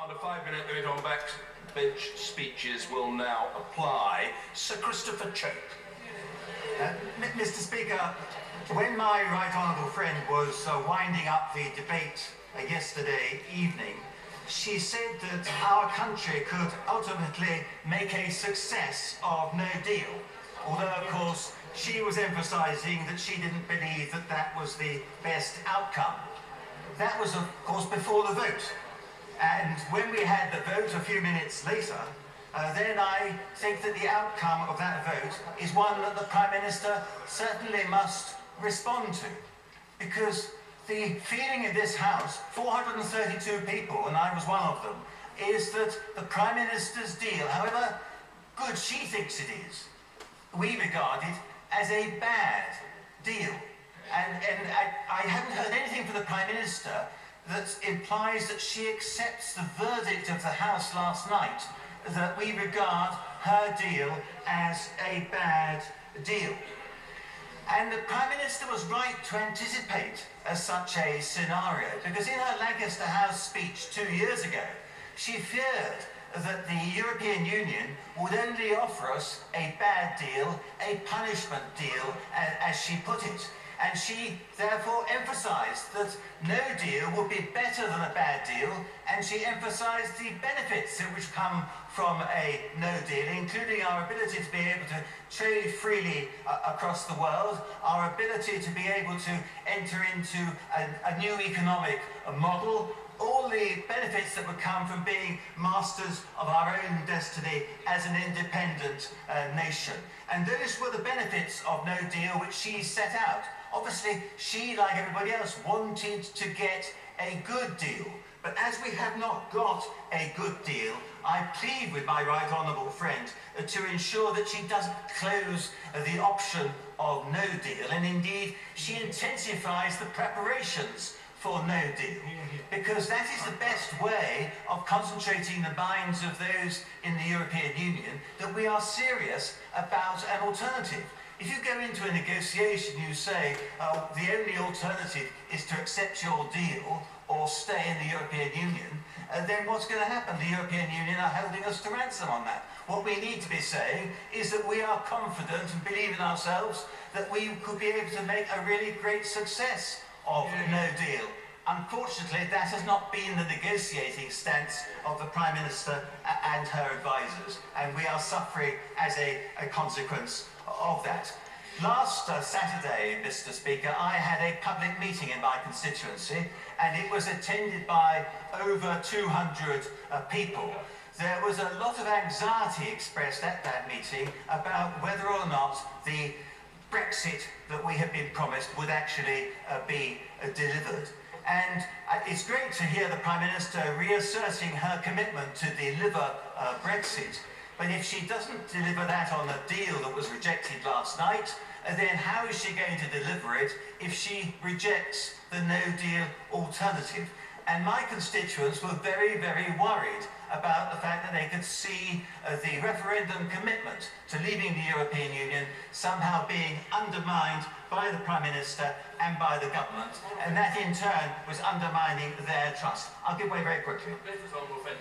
The 5-minute vote on backbench speeches will now apply. Sir Christopher Chope. Mr. Speaker, when my right honourable friend was winding up the debate yesterday evening, she said that our country could ultimately make a success of no deal. Although, of course, she was emphasising that she didn't believe that that was the best outcome. That was, of course, before the vote. And when we had the vote a few minutes later, then I think that the outcome of that vote is one that the Prime Minister certainly must respond to. Because the feeling in this House, 432 people, and I was one of them, is that the Prime Minister's deal, however good she thinks it is, we regard it as a bad deal. And I haven't heard anything from the Prime Minister that implies that she accepts the verdict of the House last night, that we regard her deal as a bad deal. And the Prime Minister was right to anticipate such a scenario, because in her Lancaster House speech 2 years ago, she feared that the European Union would only offer us a bad deal, a punishment deal, as she put it. And she therefore emphasised that no deal would be better than a bad deal, and she emphasised the benefits which come from a no deal, including our ability to be able to trade freely across the world, our ability to be able to enter into a new economic model, all the benefits that would come from being masters of our own destiny as an independent nation. And those were the benefits of no deal which she set out. Obviously, she, like everybody else, wanted to get a good deal. But as we have not got a good deal, I plead with my right honourable friend to ensure that she doesn't close the option of no deal. And indeed, she intensifies the preparations for no deal, because that is the best way of concentrating the minds of those in the European Union that we are serious about an alternative. If you go into a negotiation, you say the only alternative is to accept your deal or stay in the European Union, then what's going to happen? The European Union are holding us to ransom on that. What we need to be saying is that we are confident and believe in ourselves that we could be able to make a really great success of no deal. Unfortunately, that has not been the negotiating stance of the Prime Minister and her advisers, and we are suffering as a consequence of that. Last Saturday, Mr. Speaker, I had a public meeting in my constituency, and it was attended by over 200 people. There was a lot of anxiety expressed at that meeting about whether or not the Brexit that we had been promised would actually be delivered. And it's great to hear the Prime Minister reasserting her commitment to deliver Brexit. But if she doesn't deliver that on a deal that was rejected last night, then how is she going to deliver it if she rejects the no-deal alternative? And my constituents were very, very worried about the fact that they could see the referendum commitment to leaving the European Union somehow being undermined by the Prime Minister and by the government, and that in turn was undermining their trust. I'll give way very quickly.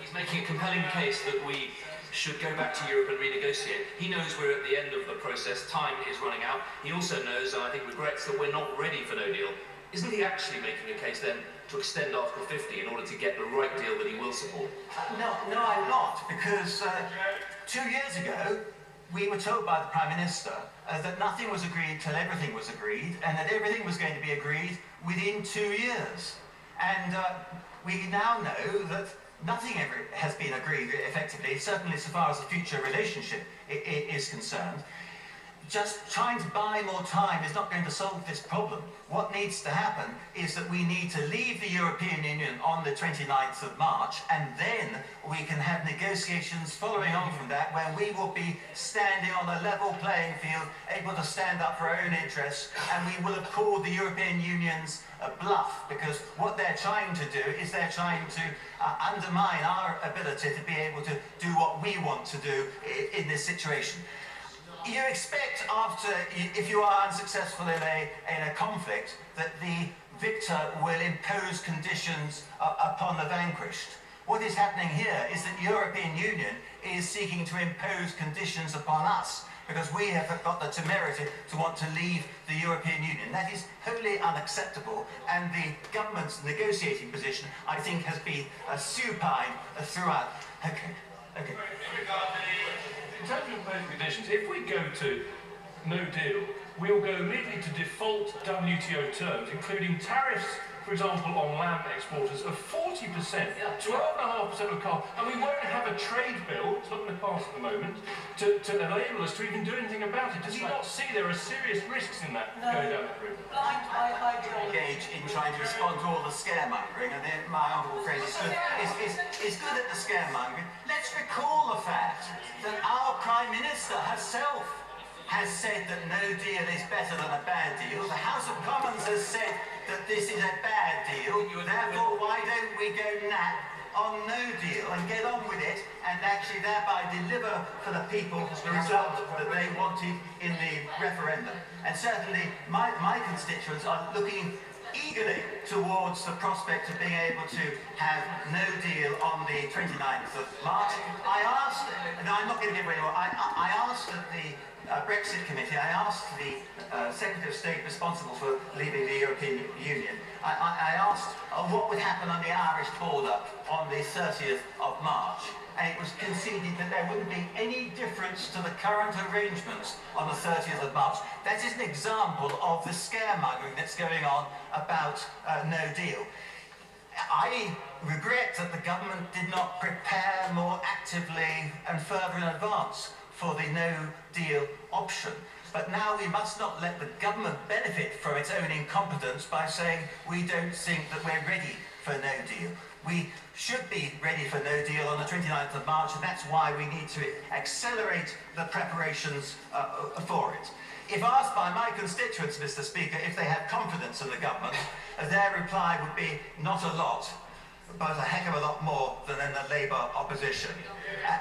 He's making a compelling case that we should go back to Europe and renegotiate. He knows we're at the end of the process, time is running out. He also knows, and I think regrets, that we're not ready for no deal. Isn't he actually making a case then to extend Article 50 in order to get the right deal that he will support? No, I'm not, because 2 years ago we were told by the Prime Minister that nothing was agreed till everything was agreed, and that everything was going to be agreed within 2 years. And we now know that nothing ever has been agreed effectively, certainly so far as the future relationship is concerned. Just trying to buy more time is not going to solve this problem. What needs to happen is that we need to leave the European Union on the 29th of March, and then we can have negotiations following on from that, where we will be standing on a level playing field, able to stand up for our own interests, and we will have called the European Union's bluff, because what they're trying to do is they're trying to undermine our ability to be able to do what we want to do in this situation. You expect after, if you are unsuccessful in a conflict, that the victor will impose conditions upon the vanquished. What is happening here is that the European Union is seeking to impose conditions upon us because we have got the temerity to want to leave the European Union. That is wholly unacceptable, and the government's negotiating position, I think, has been supine throughout. Okay. In terms of imposing conditions, if we go to no deal, we'll go immediately to default WTO terms, including tariffs, for example, on lamb exporters of 40%, 12.5% of car, and we won't have a trade bill, it's not going to pass at the moment, to enable us to even do anything about it. Does he not see there are serious risks in that going down that route? Engage in trying to respond to all the scaremongering, and then my honourable friend is good at the scaremongering. Let's recall the fact that our Prime Minister herself has said that no deal is better than a bad deal. The House of Commons has said that this is a bad deal. Therefore, why don't we go nap on no deal and get on with it and actually thereby deliver for the people the result that they wanted in the referendum? And certainly my constituents are looking eagerly towards the prospect of being able to have no deal on the 29th of March. I asked, and I'm not going to give away more, I asked at the Brexit committee, I asked the Secretary of State responsible for leaving the European Union, I asked what would happen on the Irish border on the 30th of March, and it was conceded that there wouldn't be any difference to the current arrangements on the 30th of March. That is an example of the scaremongering that's going on about no deal. I regret that the government did not prepare more actively and further in advance for the no-deal option. But now we must not let the government benefit from its own incompetence by saying we don't think that we're ready for no deal. We should be ready for no deal on the 29th of March, and that's why we need to accelerate the preparations for it. If asked by my constituents, Mr. Speaker, if they have confidence in the government, their reply would be not a lot, but a heck of a lot more than in the Labour opposition.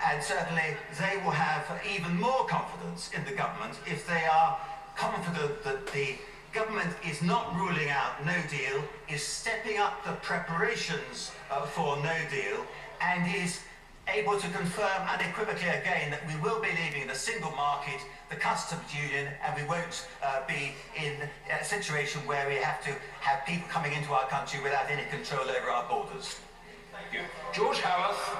And certainly they will have even more confidence in the government if they are confident that the government is not ruling out no deal, is stepping up the preparations for no deal, and is able to confirm unequivocally again that we will be leaving the single market, the customs union, and we won't be in a situation where we have to have people coming into our country without any control over our borders. Thank you. George Howarth.